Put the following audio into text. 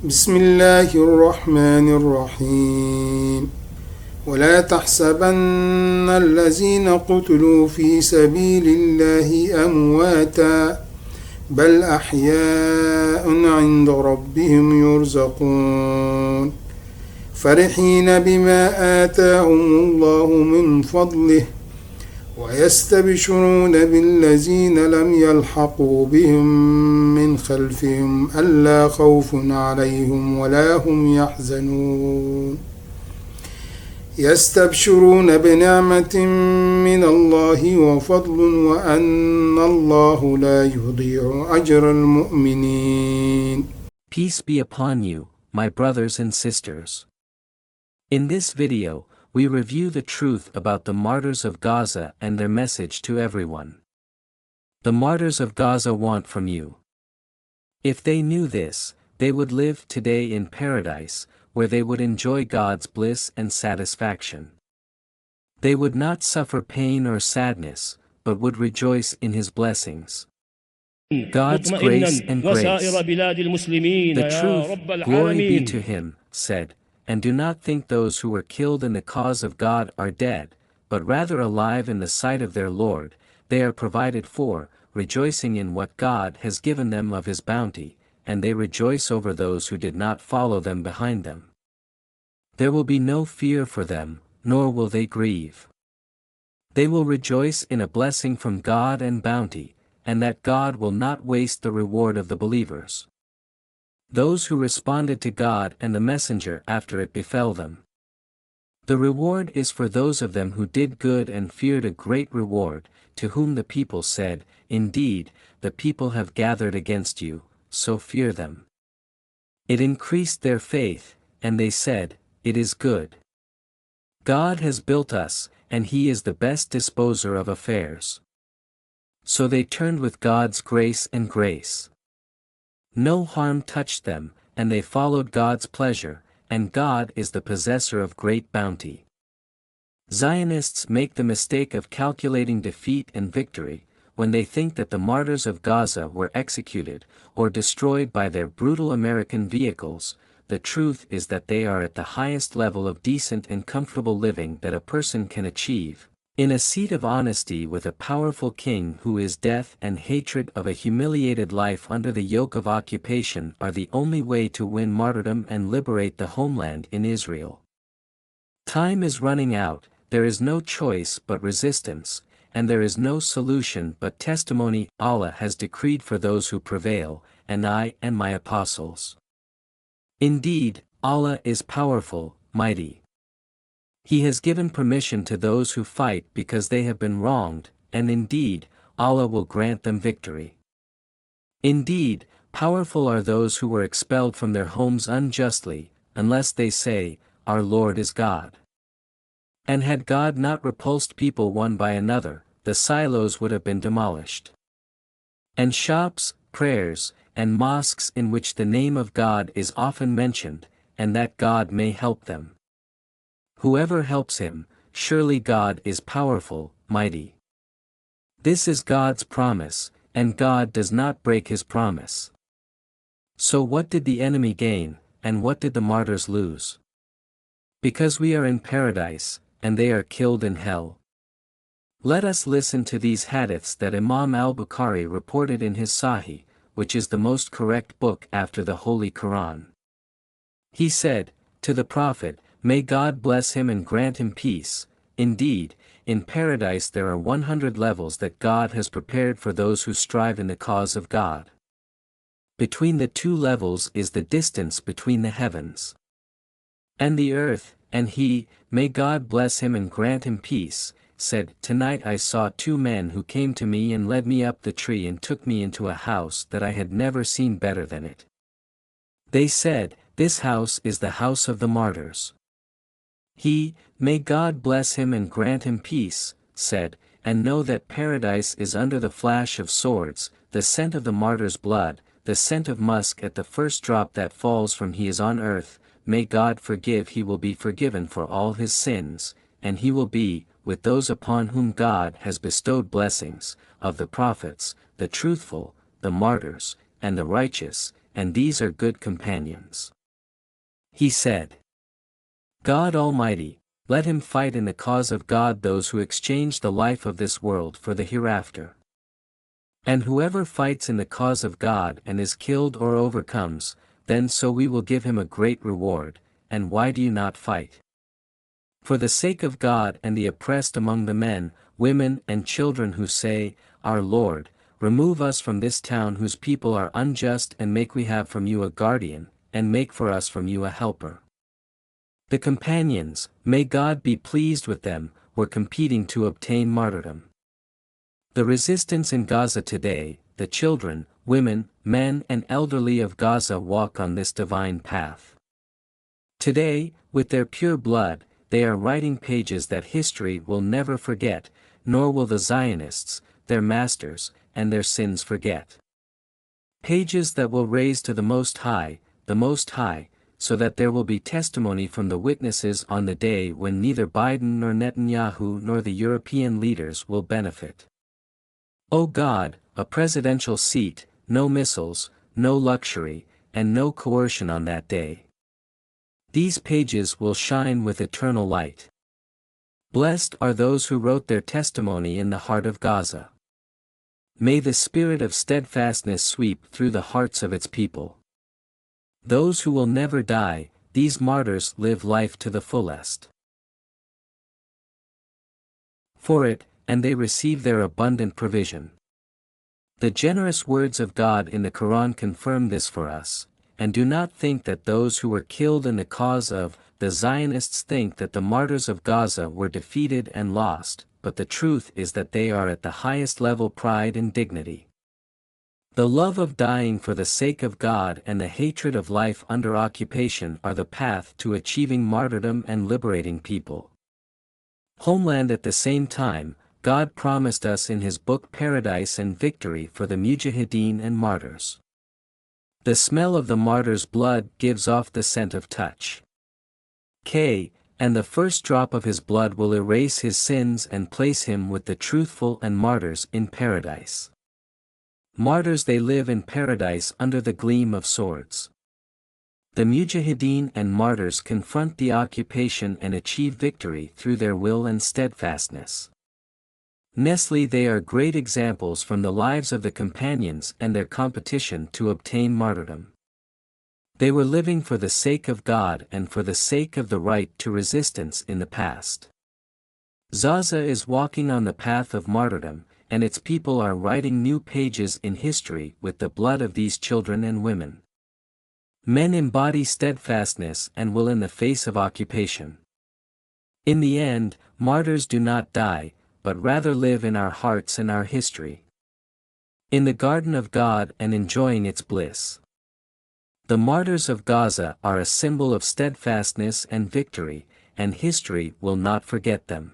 بسم الله الرحمن الرحيم ولا تحسبن الذين قتلوا في سبيل الله أمواتا بل أحياء عند ربهم يرزقون فرحين بما آتاهم الله من فضله ويستبشرون بالذين لم يلحقوا بهم من خلفهم ألا خوف عليهم ولا هم يحزنون يستبشرون بنعمة من الله وفضل وأن الله لا يضيع أجر المؤمنين. Peace be upon you, my brothers and sisters. In this video, we review the truth about the martyrs of Gaza and their message to everyone. The martyrs of Gaza want from you. If they knew this, they would live today in paradise, where they would enjoy God's bliss and satisfaction. They would not suffer pain or sadness, but would rejoice in His blessings. God's grace and grace. The truth, glory be to Him, said, and do not think those who were killed in the cause of God are dead, but rather alive in the sight of their Lord. They are provided for, rejoicing in what God has given them of His bounty, and they rejoice over those who did not follow them behind them. There will be no fear for them, nor will they grieve. They will rejoice in a blessing from God and bounty, and that God will not waste the reward of the believers. Those who responded to God and the messenger after it befell them. The reward is for those of them who did good and feared a great reward, to whom the people said, Indeed, the people have gathered against you, so fear them. It increased their faith, and they said, It is good. God has built us, and He is the best disposer of affairs. So they turned with God's grace and grace. No harm touched them, and they followed God's pleasure, and God is the possessor of great bounty. Zionists make the mistake of calculating defeat and victory, when they think that the martyrs of Gaza were executed, or destroyed by their brutal American vehicles. The truth is that they are at the highest level of decent and comfortable living that a person can achieve, in a seat of honesty with a powerful king who is death and hatred of a humiliated life under the yoke of occupation are the only way to win martyrdom and liberate the homeland in Israel. Time is running out, there is no choice but resistance, and there is no solution but testimony. Allah has decreed for those who prevail, and I and my apostles. Indeed, Allah is powerful, mighty. He has given permission to those who fight because they have been wronged, and indeed, Allah will grant them victory. Indeed, powerful are those who were expelled from their homes unjustly, unless they say, Our Lord is God. And had God not repulsed people one by another, the silos would have been demolished. And shops, prayers, and mosques in which the name of God is often mentioned, and that God may help them. Whoever helps him, surely God is powerful, mighty. This is God's promise, and God does not break His promise. So what did the enemy gain, and what did the martyrs lose? Because we are in paradise, and they are killed in hell. Let us listen to these hadiths that Imam al-Bukhari reported in his Sahih, which is the most correct book after the Holy Quran. He said, to the Prophet, May God bless him and grant him peace. Indeed, in paradise there are 100 levels that God has prepared for those who strive in the cause of God. Between the two levels is the distance between the heavens and the earth, and he, may God bless him and grant him peace, said, Tonight I saw two men who came to me and led me up the tree and took me into a house that I had never seen better than it. They said, This house is the house of the martyrs. He, may God bless him and grant him peace, said, And know that paradise is under the flash of swords, the scent of the martyr's blood, the scent of musk at the first drop that falls from he is on earth. May God forgive, he will be forgiven for all his sins, and he will be, with those upon whom God has bestowed blessings, of the prophets, the truthful, the martyrs, and the righteous, and these are good companions. He said, God Almighty, let him fight in the cause of God those who exchange the life of this world for the hereafter. And whoever fights in the cause of God and is killed or overcomes, then so we will give him a great reward. And why do you not fight? For the sake of God and the oppressed among the men, women and children who say, Our Lord, remove us from this town whose people are unjust, and make we have from you a guardian, and make for us from you a helper. The companions, may God be pleased with them, were competing to obtain martyrdom. The resistance in Gaza today, the children, women, men and elderly of Gaza walk on this divine path. Today, with their pure blood, they are writing pages that history will never forget, nor will the Zionists, their masters, and their sins forget. Pages that will raise to the Most High, so that there will be testimony from the witnesses on the day when neither Biden nor Netanyahu nor the European leaders will benefit. O God, a presidential seat, no missiles, no luxury, and no coercion on that day. These pages will shine with eternal light. Blessed are those who wrote their testimony in the heart of Gaza. May the spirit of steadfastness sweep through the hearts of its people. Those who will never die, these martyrs live life to the fullest. For it, and they receive their abundant provision. The generous words of God in the Quran confirm this for us, and do not think that those who were killed in the cause of the Zionists think that the martyrs of Gaza were defeated and lost, but the truth is that they are at the highest level pride and dignity. The love of dying for the sake of God and the hatred of life under occupation are the path to achieving martyrdom and liberating people. Homeland. At the same time, God promised us in His book paradise and victory for the mujahideen and martyrs. The smell of the martyr's blood gives off the scent of touch. And the first drop of his blood will erase his sins and place him with the truthful and martyrs in paradise. Martyrs, they live in paradise under the gleam of swords. The mujahideen and martyrs confront the occupation and achieve victory through their will and steadfastness. They are great examples from the lives of the companions and their competition to obtain martyrdom. They were living for the sake of God and for the sake of the right to resistance in the past. Gaza is walking on the path of martyrdom, and its people are writing new pages in history with the blood of these children and women. Men embody steadfastness and will in the face of occupation. In the end, martyrs do not die, but rather live in our hearts and our history. In the garden of God and enjoying its bliss. The martyrs of Gaza are a symbol of steadfastness and victory, and history will not forget them.